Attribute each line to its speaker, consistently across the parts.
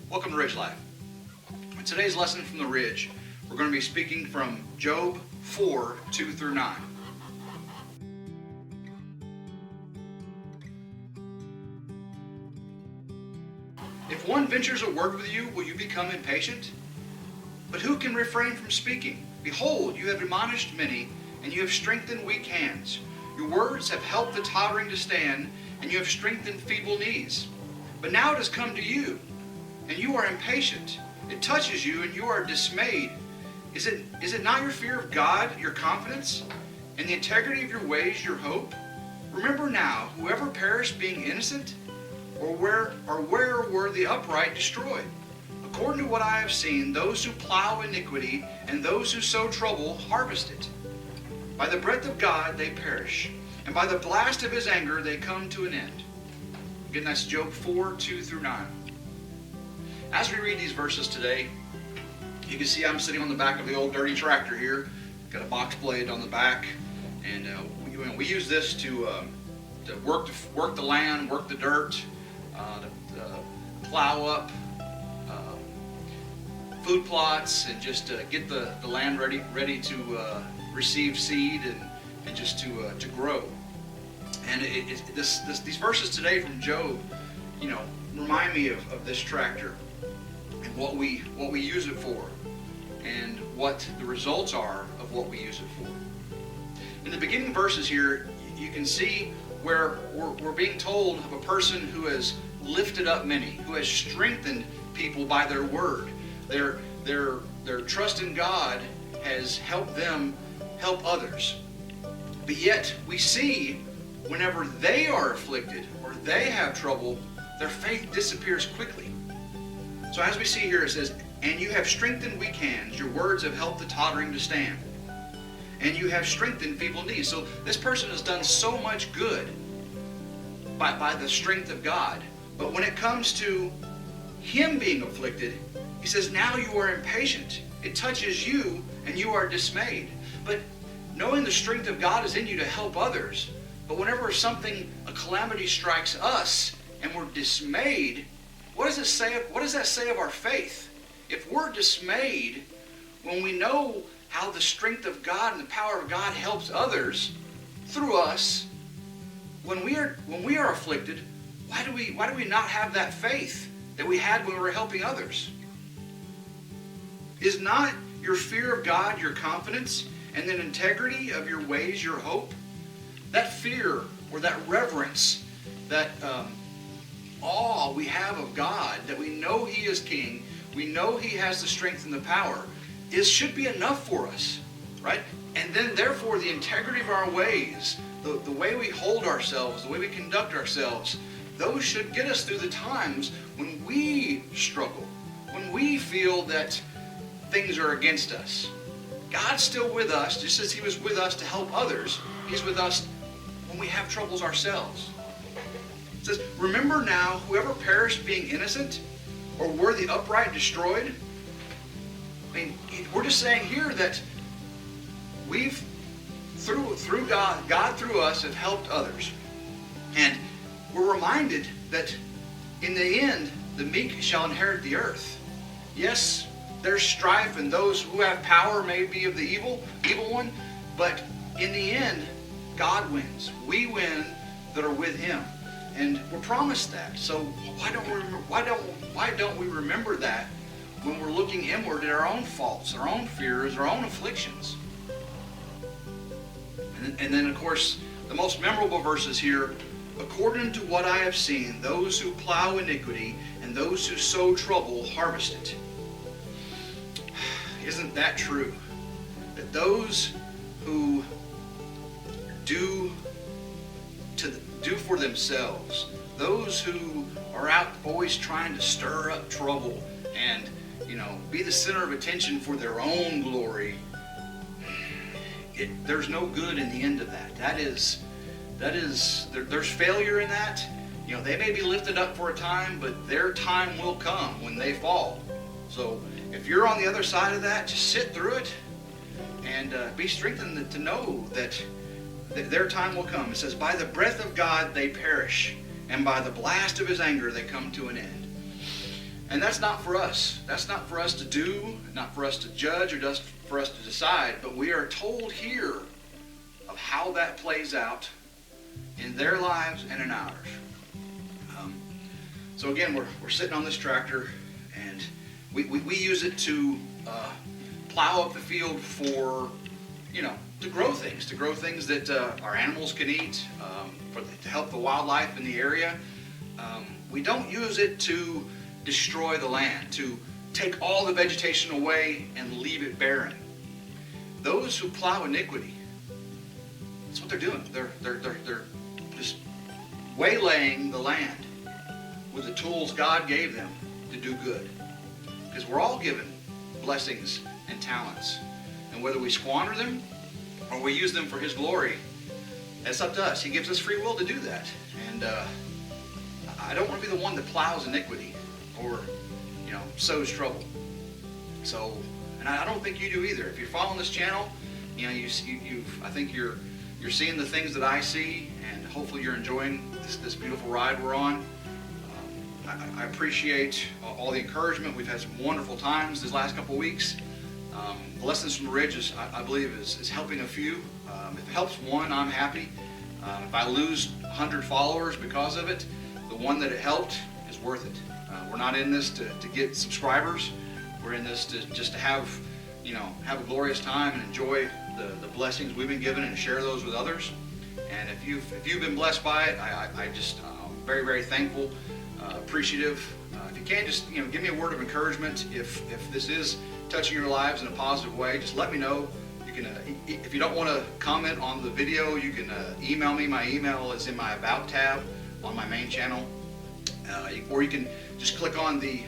Speaker 1: Welcome to RidgeLife. In today's lesson from the Ridge, we're going to be speaking from Job 4, 2 through 9. If one ventures a word with you, will you become impatient? But who can refrain from speaking? Behold, you have admonished many, and you have strengthened weak hands. Your words have helped the tottering to stand, and you have strengthened feeble knees. But now it has come to you, and you are impatient. It touches you, and you are dismayed. Is it not your fear of God, your confidence, and the integrity of your ways, your hope? Remember now, whoever perished being innocent, or where were the upright destroyed? According to what I have seen, those who plow iniquity and those who sow trouble harvest it. By the breath of God they perish, and by the blast of his anger they come to an end. Again, that's Job 4, 2 through 9. As we read these verses today, you can see I'm sitting on the back of the old dirty tractor here. Got a box blade on the back, and we use this to work the land, work the dirt, to plow up food plots, and just get the land ready to receive seed and just to grow. And these verses today from Job, remind me of this tractor and what we use it for, and what the results are of what we use it for. In the beginning verses here, you can see where we're being told of a person who has lifted up many, who has strengthened people by their word. Their trust in God has helped them help others. But yet we see whenever they are afflicted or they have trouble, their faith disappears quickly. So as we see here, it says, and you have strengthened weak hands, your words have helped the tottering to stand, and you have strengthened feeble knees. So this person has done so much good by the strength of God, but when it comes to him being afflicted, he says, now you are impatient. It touches you and you are dismayed. But knowing the strength of God is in you to help others, but whenever a calamity strikes us and we're dismayed, what does that say of our faith? If we're dismayed when we know how the strength of God and the power of God helps others through us, when we are afflicted, why do we not have that faith that we had when we were helping others? Is not your fear of God your confidence, and the integrity of your ways your hope? That fear or that reverence, that awe we have of God, that we know He is King, we know He has the strength and the power, should be enough for us, right? And then therefore the integrity of our ways, the way we hold ourselves, the way we conduct ourselves, those should get us through the times when we struggle, when we feel that things are against us. God's still with us, just as He was with us to help others. He's with us when we have troubles ourselves. It says, remember now, whoever perished being innocent, or were the upright destroyed? I mean, we're just saying here that we've, through God through us have helped others. And we're reminded that in the end, the meek shall inherit the earth. Yes, there's strife, and those who have power may be of the evil one, but in the end, God wins. We win that are with Him, and we're promised that. So why don't we remember that when we're looking inward at our own faults, our own fears, our own afflictions? And then, of course, the most memorable verses here. According to what I have seen, those who plow iniquity and those who sow trouble harvest it. Isn't that true? That those who do for themselves, those who are out always trying to stir up trouble and be the center of attention for their own glory, there's no good in the end of that. There's failure in that. They may be lifted up for a time, but their time will come when they fall. So if you're on the other side of that, just sit through it and be strengthened to know that their time will come. It says, by the breath of God they perish, and by the blast of His anger they come to an end. And that's not for us. That's not for us to do, not for us to judge, or just for us to decide. But we are told here of how that plays out in their lives and in ours. So again, we're sitting on this tractor, and we use it to plow up the field for, to grow things that our animals can eat, to help the wildlife in the area. We don't use it to destroy the land, to take all the vegetation away and leave it barren. Those who plow iniquity, that's what they're doing. They're just waylaying the land with the tools God gave them to do good. Because we're all given blessings and talents. And whether we squander them or we use them for His glory, that's up to us. He gives us free will to do that. And I don't want to be the one that plows iniquity or, sows trouble. So, and I don't think you do either. If you're following this channel, I think you're seeing the things that I see, and hopefully you're enjoying this beautiful ride we're on. I appreciate all the encouragement. We've had some wonderful times these last couple of weeks. The Lessons from the Ridge, I believe, is helping a few. If it helps one, I'm happy. If I lose 100 followers because of it, the one that it helped is worth it. We're not in this to get subscribers. We're in this to have a glorious time and enjoy the blessings we've been given and share those with others. And if you've been blessed by it, I'm very, very thankful, appreciative. If you can, just give me a word of encouragement. If this is touching your lives in a positive way, just let me know. You can, if you don't want to comment on the video, you can email me. My email is in my About tab on my main channel, or you can just click on the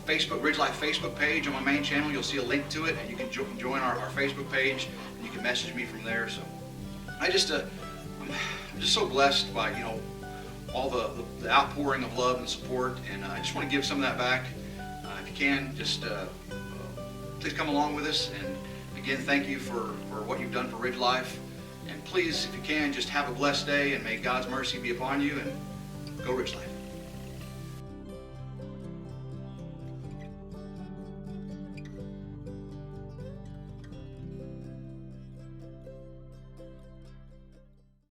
Speaker 1: RidgeLife Facebook page on my main channel. You'll see a link to it, and you can join our Facebook page, and you can message me from there. So I'm just so blessed by all the outpouring of love and support, and I just want to give some of that back. If you can, just please come along with us. And again, thank you for what you've done for RidgeLife. And please, if you can, just have a blessed day, and may God's mercy be upon you, and go RidgeLife.